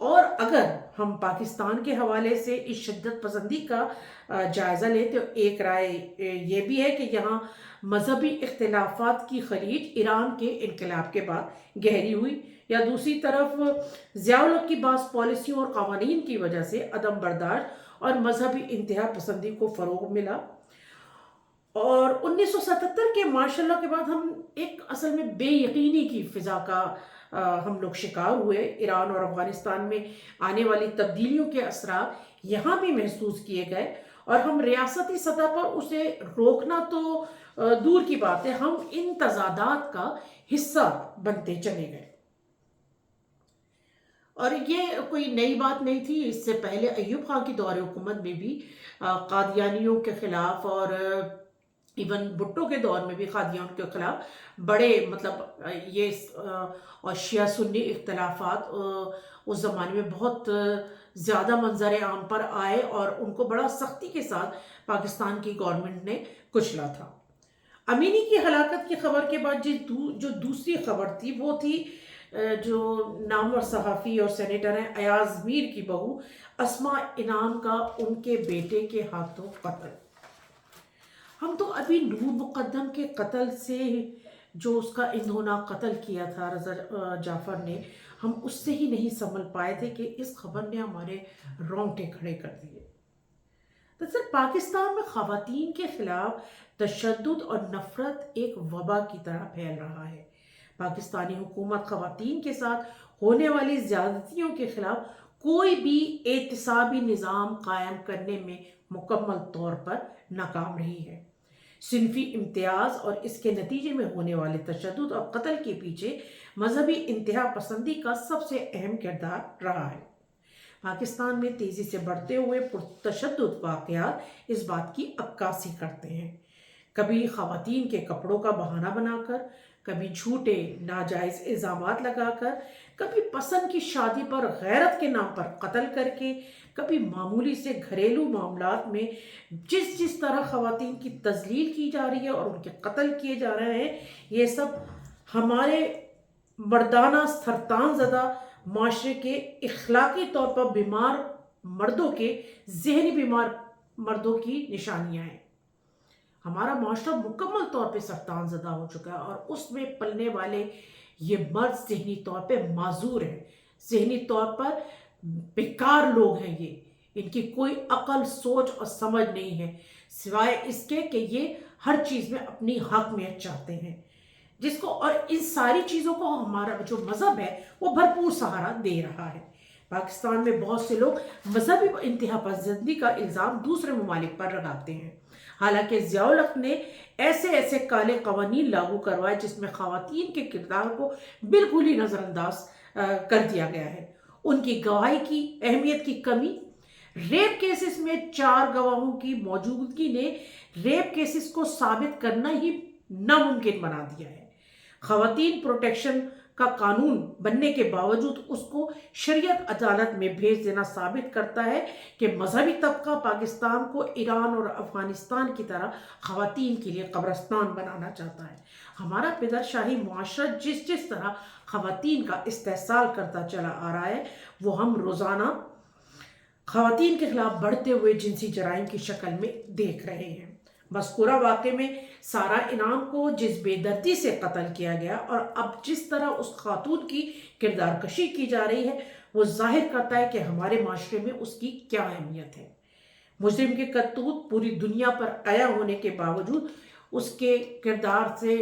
اور اگر ہم پاکستان کے حوالے سے اس شدت پسندی کا جائزہ لیں تو ایک رائے یہ بھی ہے کہ یہاں مذہبی اختلافات کی خلیج ایران کے انقلاب کے بعد گہری ہوئی، یا دوسری طرف ضیاء الحق کی بعض پالیسیوں اور قوانین کی وجہ سے عدم برداشت اور مذہبی انتہا پسندی کو فروغ ملا۔ اور 1977 کے ماشاء اللہ کے بعد ہم ایک اصل میں بے یقینی کی فضا کا ہم لوگ شکار ہوئے۔ ایران اور افغانستان میں آنے والی تبدیلیوں کے اثرات یہاں بھی محسوس کیے گئے، اور ہم ریاستی سطح پر اسے روکنا تو دور کی بات ہے، ہم ان تضادات کا حصہ بنتے چلے گئے۔ اور یہ کوئی نئی بات نہیں تھی، اس سے پہلے ایوب خان کی دور حکومت میں بھی قادیانیوں کے خلاف، اور ایون بھٹو کے دور میں بھی قادیانیوں کے خلاف بڑے مطلب یہ اور شیعہ سنی اختلافات اس زمانے میں بہت زیادہ منظر عام پر آئے، اور ان کو بڑا سختی کے ساتھ پاکستان کی گورنمنٹ نے کچلا تھا۔ امینی کی ہلاکت کی خبر کے بعد جو دوسری خبر تھی وہ تھی جو نامور صحافی اور سینیٹر ہیں ایاز میر کی بہو اسماء انعام کا ان کے بیٹے کے ہاتھوں قتل۔ ہم تو ابھی نور مقدم کے قتل سے، جو اس کا انہونا قتل کیا تھا رضا جعفر نے، ہم اس سے ہی نہیں سنبھل پائے تھے کہ اس خبر نے ہمارے رونگٹے کھڑے کر دیے۔ دراصل پاکستان میں خواتین کے خلاف تشدد اور نفرت ایک وبا کی طرح پھیل رہا ہے۔ پاکستانی حکومت خواتین کے ساتھ ہونے والی زیادتیوں کے خلاف کوئی بھی احتسابی نظام قائم کرنے میں مکمل طور پر ناکام رہی ہے۔ صنفی امتیاز اور اس کے نتیجے میں ہونے والے تشدد اور قتل کے پیچھے مذہبی انتہا پسندی کا سب سے اہم کردار رہا ہے۔ پاکستان میں تیزی سے بڑھتے ہوئے پرتشدد واقعات اس بات کی عکاسی کرتے ہیں۔ کبھی خواتین کے کپڑوں کا بہانہ بنا کر، کبھی جھوٹے ناجائز الزامات لگا کر، کبھی پسند کی شادی پر غیرت کے نام پر قتل کر کے، کبھی معمولی سے گھریلو معاملات میں جس طرح خواتین کی تذلیل کی جا رہی ہے اور ان کے قتل کیے جا رہے ہیں، یہ سب ہمارے مردانہ سرطان زدہ معاشرے کے اخلاقی طور پر بیمار مردوں کے، ذہنی بیمار مردوں کی نشانیاں ہیں۔ ہمارا معاشرہ مکمل طور پہ سرطان زدہ ہو چکا ہے، اور اس میں پلنے والے یہ مرد ذہنی طور پہ معذور ہیں، ذہنی طور پر بیکار لوگ ہیں۔ ان کی کوئی عقل، سوچ اور سمجھ نہیں ہے، سوائے اس کے کہ یہ ہر چیز میں اپنی حاکمیت چاہتے ہیں، جس کو، اور ان ساری چیزوں کو ہمارا جو مذہب ہے وہ بھرپور سہارا دے رہا ہے۔ پاکستان میں بہت سے لوگ مذہبی انتہا پسندی کا الزام دوسرے ممالک پر لگاتے ہیں، حالانکہ ضیاء الحق نے ایسے کالے قوانین لاگو کروائے جس میں خواتین کے کردار کو بالکل ہی نظر انداز کر دیا گیا ہے۔ ان کی گواہی کی اہمیت کی کمی، ریپ کیسز میں 4 گواہوں کی موجودگی نے ریپ کیسز کو ثابت کرنا ہی ناممکن بنا دیا ہے۔ خواتین پروٹیکشن کا قانون بننے کے باوجود اس کو شریعت عدالت میں بھیج دینا ثابت کرتا ہے کہ مذہبی طبقہ پاکستان کو ایران اور افغانستان کی طرح خواتین کے لیے قبرستان بنانا چاہتا ہے۔ ہمارا پدر شاہی معاشرہ جس طرح خواتین کا استحصال کرتا چلا آ رہا ہے، وہ ہم روزانہ خواتین کے خلاف بڑھتے ہوئے جنسی جرائم کی شکل میں دیکھ رہے ہیں۔ مذکورہ واقعے میں سارہ انعام کو جس بے دردی سے قتل کیا گیا، اور اب جس طرح اس خاتون کی کردار کشی کی جا رہی ہے، وہ ظاہر کرتا ہے کہ ہمارے معاشرے میں اس کی کیا اہمیت ہے۔ مجرم کے کرتوت پوری دنیا پر عیا ہونے کے باوجود اس کے کردار سے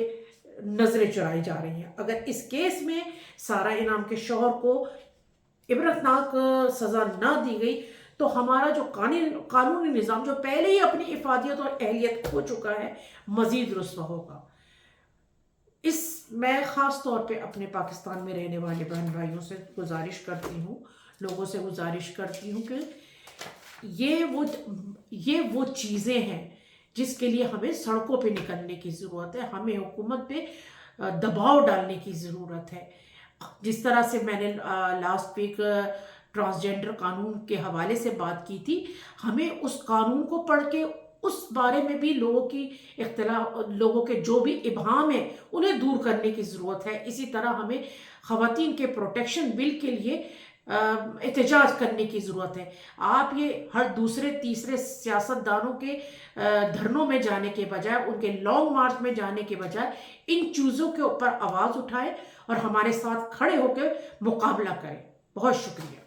نظریں چرائی جا رہی ہیں۔ اگر اس کیس میں سارہ انعام کے شوہر کو عبرتناک سزا نہ دی گئی تو ہمارا جو قانونی نظام جو پہلے ہی اپنی افادیت اور اہلیت کھو چکا ہے، مزید رسوا ہوگا۔ میں خاص طور پہ اپنے پاکستان میں رہنے والے بہن بھائیوں سے گزارش کرتی ہوں، لوگوں سے گزارش کرتی ہوں کہ یہ وہ چیزیں ہیں جس کے لیے ہمیں سڑکوں پہ نکلنے کی ضرورت ہے، ہمیں حکومت پہ دباؤ ڈالنے کی ضرورت ہے۔ جس طرح سے میں نے لاسٹ ویک ٹرانسجنڈر قانون کے حوالے سے بات کی تھی، ہمیں اس قانون کو پڑھ کے اس بارے میں بھی لوگوں کے جو بھی ابہام ہیں انہیں دور کرنے کی ضرورت ہے۔ اسی طرح ہمیں خواتین کے پروٹیکشن بل کے لیے احتجاج کرنے کی ضرورت ہے۔ آپ یہ ہر دوسرے تیسرے سیاستدانوں کے دھرنوں میں جانے کے بجائے، ان کے لانگ مارچ میں جانے کے بجائے ان چیزوں کے اوپر آواز اٹھائیں اور ہمارے ساتھ کھڑے ہو کے مقابلہ کریں۔ بہت شکریہ۔